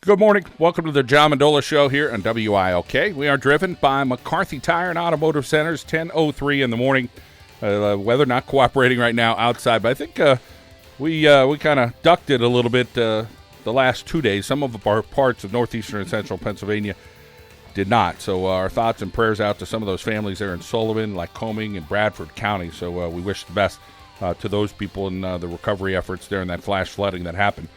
Good morning. Welcome to the John Mendola Show here on WILK. We are driven by McCarthy Tire and Automotive Centers, 10:03 in the morning. Weather not cooperating right now outside, but I think we kind of ducked it a little bit the last 2 days. Some of our parts of northeastern and central Pennsylvania did not. So our thoughts and prayers out to some of those families there in Sallman, Lycoming, and Bradford County. So we wish the best to those people in the recovery efforts there in that flash flooding that happened.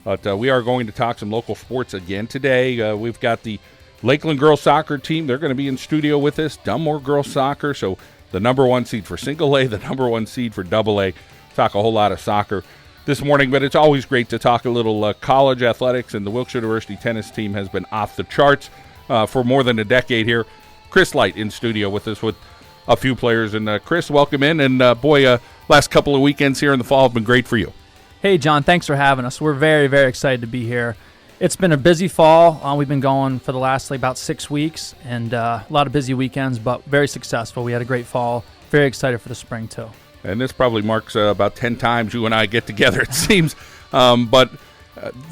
But we are going to talk some local sports again today. We've got the Lakeland girls soccer team. They're going to be in studio with us. Dunmore girls soccer. So the number one seed for single A, the number one seed for double A. Talk a whole lot of soccer this morning, but it's always great to talk a little college athletics, and the Wilkes University tennis team has been off the charts for more than a decade here. Chris Leight in studio with us with a few players. And Chris, welcome in. And last couple of weekends here in the fall have been great for you. Hey, John, thanks for having us. We're very, very excited to be here. It's been a busy fall. We've been going for the last about 6 weeks, and a lot of busy weekends, but very successful. We had a great fall. Very excited for the spring, too. And this probably marks about 10 times you and I get together, it seems. But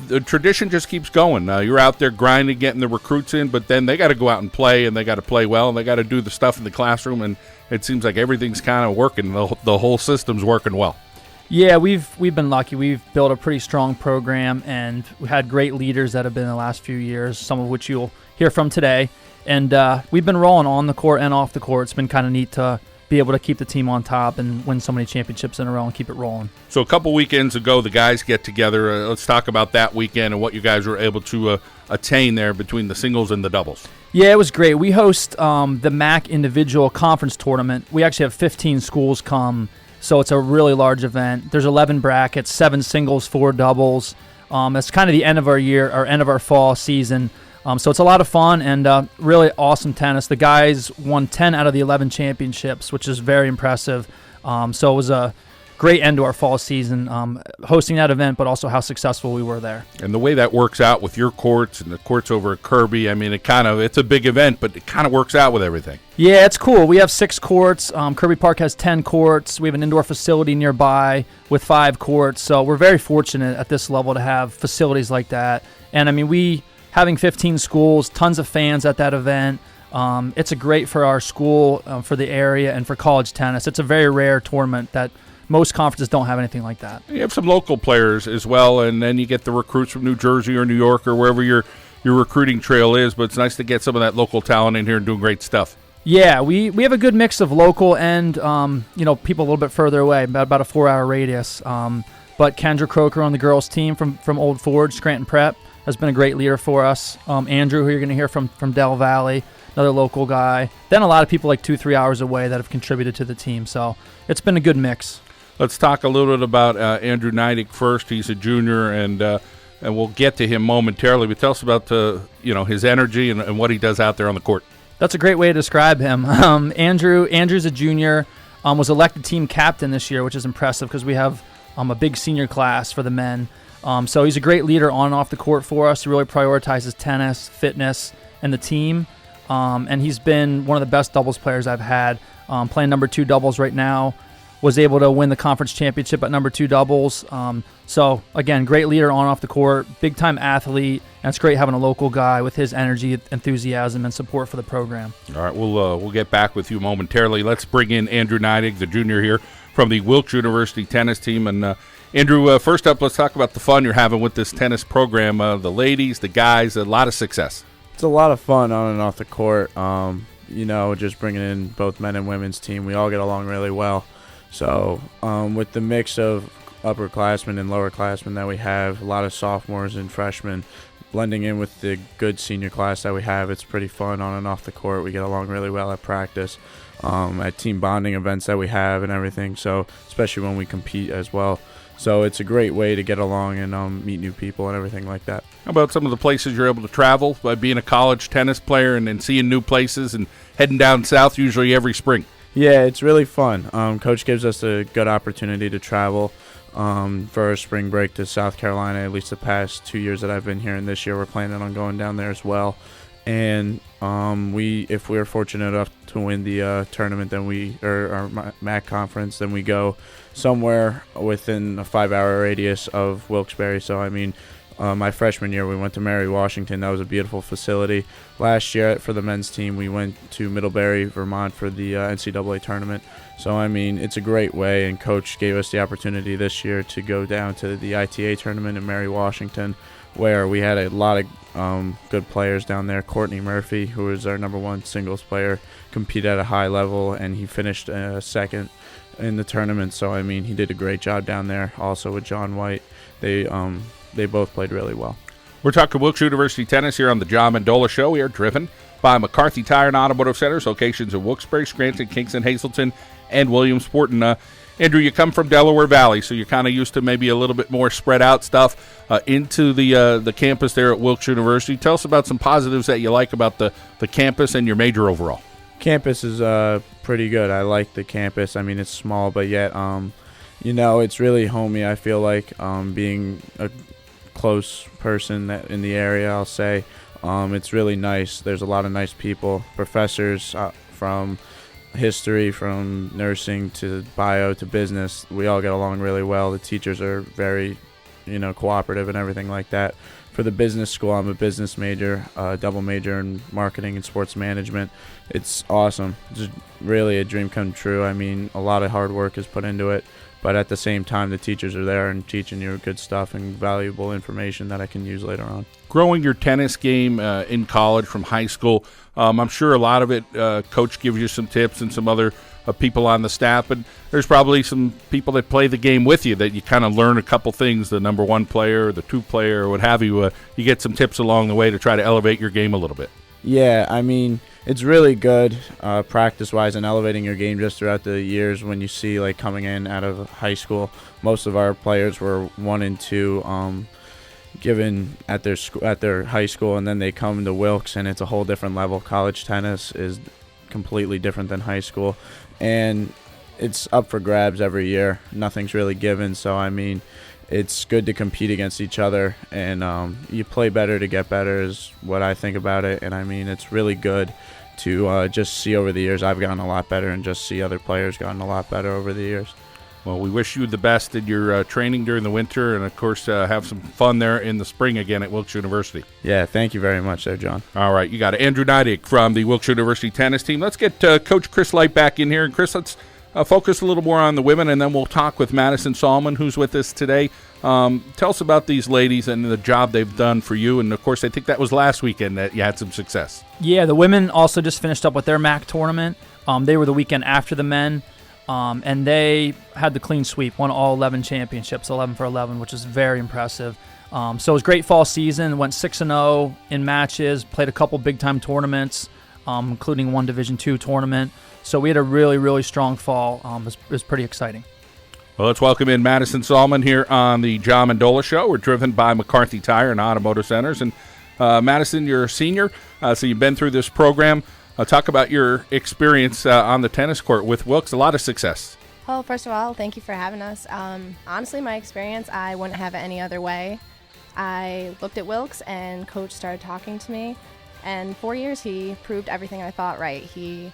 the tradition just keeps going. You're out there grinding, getting the recruits in, but then they got to go out and play, and they got to play well, and they got to do the stuff in the classroom, and it seems like everything's kind of working. The whole system's working well. Yeah, we've been lucky. We've built a pretty strong program, and we had great leaders that have been in the last few years, some of which you'll hear from today. And we've been rolling on the court and off the court. It's been kind of neat to be able to keep the team on top and win so many championships in a row and keep it rolling. So a couple weekends ago, the guys get together. Let's talk about that weekend and what you guys were able to attain there between the singles and the doubles. Yeah, it was great. We host the MAC Individual Conference Tournament. We actually have 15 schools come. So it's a really large event. There's 11 brackets, 7 singles, 4 doubles. It's kind of the end of our year, or end of our fall season. So it's a lot of fun and really awesome tennis. The guys won 10 out of the 11 championships, which is very impressive. So it was a great end to our fall season, hosting that event, but also how successful we were there. And the way that works out with your courts and the courts over at Kirby, I mean, it's a big event, but it kind of works out with everything. Yeah, it's cool. We have 6 courts. Kirby Park has 10 courts. We have an indoor facility nearby with 5 courts. So we're very fortunate at this level to have facilities like that. And, I mean, having 15 schools, tons of fans at that event. It's a great for our school, for the area, and for college tennis. It's a very rare tournament that most conferences don't have anything like that. You have some local players as well, and then you get the recruits from New Jersey or New York or wherever your recruiting trail is, but it's nice to get some of that local talent in here and doing great stuff. Yeah, we have a good mix of local and people a little bit further away, about a 4-hour radius. But Kendra Croker on the girls' team from Old Forge, Scranton Prep, has been a great leader for us. Andrew, who you're going to hear from Del Valley, another local guy. Then a lot of people like 2-3 hours away that have contributed to the team. So it's been a good mix. Let's talk a little bit about Andrew Neidig first. He's a junior, and we'll get to him momentarily. But tell us about his energy and what he does out there on the court. That's a great way to describe him. Andrew's a junior, was elected team captain this year, which is impressive because we have a big senior class for the men. So he's a great leader on and off the court for us. He really prioritizes tennis, fitness, and the team. And he's been one of the best doubles players I've had, playing number 2 doubles right now. Was able to win the conference championship at number 2 doubles. So, again, great leader on and off the court, big-time athlete, and it's great having a local guy with his energy, enthusiasm, and support for the program. All right, we'll get back with you momentarily. Let's bring in Andrew Neidig, the junior here from the Wilkes University tennis team. And, Andrew, first up, let's talk about the fun you're having with this tennis program. The ladies, the guys, a lot of success. It's a lot of fun on and off the court. Just bringing in both men and women's team. We all get along really well. So with the mix of upperclassmen and lowerclassmen that we have, a lot of sophomores and freshmen blending in with the good senior class that we have, it's pretty fun on and off the court. We get along really well at practice, at team bonding events that we have and everything, so especially when we compete as well. So it's a great way to get along and meet new people and everything like that. How about some of the places you're able to travel by being a college tennis player and seeing new places and heading down south usually every spring? Yeah, it's really fun. Coach gives us a good opportunity to travel for a spring break to South Carolina, at least the past 2 years that I've been here, and this year we're planning on going down there as well. And if we're fortunate enough to win the tournament, then our MAC conference, then we go somewhere within a 5-hour radius of Wilkes-Barre. So, I mean, My freshman year, we went to Mary Washington. That was a beautiful facility. Last year, for the men's team, we went to Middlebury, Vermont for the NCAA tournament. So, I mean, it's a great way, and Coach gave us the opportunity this year to go down to the ITA tournament in Mary Washington, where we had a lot of good players down there. Courtney Murphy, who was our #1 singles player, competed at a high level, and he finished second in the tournament. So, I mean, he did a great job down there. Also with John White, they both played really well. We're talking Wilkes University tennis here on the John Mendola Show. We are driven by McCarthy Tire and Automotive Centers, locations in Wilkes-Barre, Scranton, Kingston, Hazleton, and Williamsport. And Andrew, you come from Delaware Valley, so you're kind of used to maybe a little bit more spread out stuff into the campus there at Wilkes University. Tell us about some positives that you like about the campus and your major overall. Campus is pretty good. I like the campus. I mean, it's small, but yet, it's really homey. I feel like being a close person in the area, I'll say. It's really nice. There's a lot of nice people, professors from history, from nursing to bio to business. We all get along really well. The teachers are very, cooperative and everything like that. For the business school, I'm a business major, double major in marketing and sports management. It's awesome. It's really a dream come true. I mean, a lot of hard work is put into it. But at the same time, the teachers are there and teaching you good stuff and valuable information that I can use later on. Growing your tennis game in college from high school, I'm sure a lot of it, Coach gives you some tips and some other people on the staff, but there's probably some people that play the game with you that you kind of learn a couple things, the #1 player, the 2 player, or what have you. You get some tips along the way to try to elevate your game a little bit. Yeah, I mean, it's really good practice-wise and elevating your game just throughout the years. When you see, like, coming in out of high school, most of our players were 1 and 2 given at their high school, and then they come to Wilkes, and it's a whole different level. College tennis is completely different than high school, and it's up for grabs every year. Nothing's really given, so, I mean, it's good to compete against each other, and you play better to get better is what I think about it. And I mean, it's really good to just see over the years I've gotten a lot better and just see other players gotten a lot better over the years. Well, we wish you the best in your training during the winter, and of course have some fun there in the spring again at Wilkes University. Yeah, thank you very much there, John. All right, you got Andrew Neidig from the Wilkes University tennis team. Let's get Coach Chris Leight back in here. And Chris, let's focus a little more on the women, and then we'll talk with Madison Sallman, who's with us today. Tell us about these ladies and the job they've done for you. And, of course, I think that was last weekend that you had some success. Yeah, the women also just finished up with their MAC tournament. They were the weekend after the men, and they had the clean sweep, won all 11 championships, 11 for 11, which is very impressive. So it was a great fall season, went 6-0 in matches, played a couple big-time tournaments, including one Division II tournament. So we had a really, really strong fall. It was pretty exciting. Well, let's welcome in Madison Sallman here on the John Mendola Show. We're driven by McCarthy Tire and Automotive Centers. And Madison, you're a senior, so you've been through this program. Talk about your experience on the tennis court with Wilkes. A lot of success. Well, first of all, thank you for having us. Honestly, my experience, I wouldn't have it any other way. I looked at Wilkes, and Coach started talking to me. And 4 years, he proved everything I thought right. He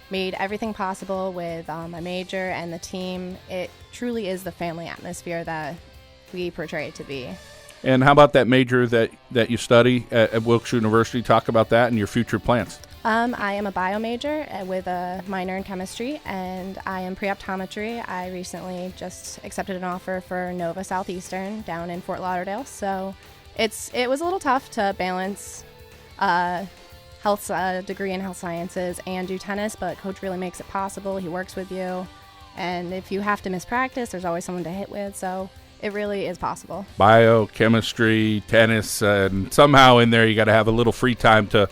made everything possible with my major and the team. It truly is the family atmosphere that we portray it to be. And how about that major that you study at Wilkes University? Talk about that and your future plans. I am a bio major with a minor in chemistry, and I am pre-optometry. I recently just accepted an offer for Nova Southeastern down in Fort Lauderdale, so it was a little tough to balance health degree in health sciences and do tennis, but Coach really makes it possible. He works with you, and if you have to miss practice, there's always someone to hit with, so it really is possible. Biochemistry, tennis, and somehow in there you got to have a little free time to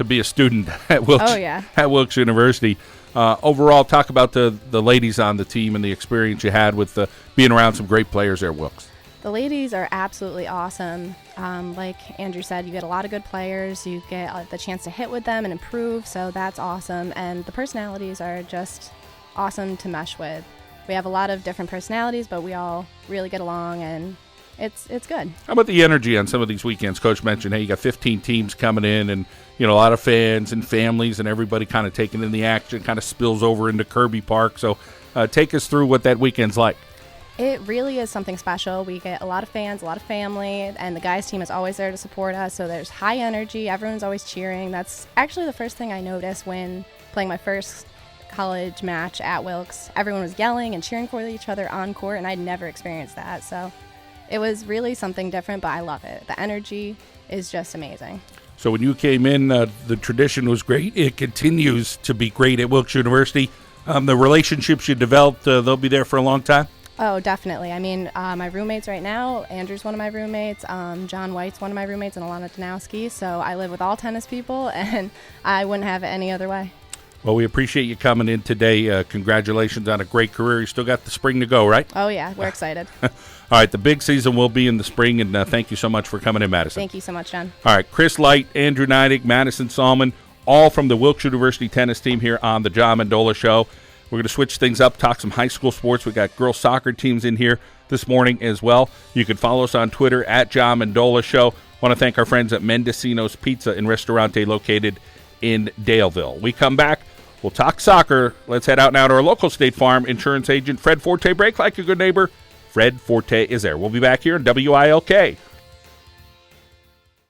be a student at Wilkes, at Wilkes University. Overall, talk about the ladies on the team and the experience you had with being around some great players there at Wilkes. The ladies are absolutely awesome. Like Andrew said, you get a lot of good players. You get the chance to hit with them and improve, so that's awesome. And the personalities are just awesome to mesh with. We have a lot of different personalities, but we all really get along, and it's good. How about the energy on some of these weekends? Coach mentioned, hey, you got 15 teams coming in, and a lot of fans and families and everybody kind of taking in the action, kind of spills over into Kirby Park. So take us through what that weekend's like. It really is something special. We get a lot of fans, a lot of family, and the guys' team is always there to support us. So there's high energy. Everyone's always cheering. That's actually the first thing I noticed when playing my first college match at Wilkes. Everyone was yelling and cheering for each other on court, and I'd never experienced that. So it was really something different, but I love it. The energy is just amazing. So when you came in, the tradition was great. It continues to be great at Wilkes University. The relationships you developed, they'll be there for a long time? Oh, definitely. I mean, my roommates right now, Andrew's one of my roommates, John White's one of my roommates, and Alana Danowski. So I live with all tennis people, and I wouldn't have it any other way. Well, we appreciate you coming in today. Congratulations on a great career. You still got the spring to go, right? Oh, yeah. We're excited. All right. The big season will be in the spring, and thank you so much for coming in, Madison. Thank you so much, John. All right. Chris Leight, Andrew Neidig, Madison Sallman, all from the Wilkes University tennis team here on the John Mendola Show. We're going to switch things up, talk some high school sports. We got girls soccer teams in here this morning as well. You can follow us on Twitter at John Mendola Show. Want to thank our friends at Mendocino's Pizza and Ristorante located in Daleville. We come back. We'll talk soccer. Let's head out now to our local State Farm insurance agent, Fred Forte. Break like a good neighbor. Fred Forte is there. We'll be back here in WILK.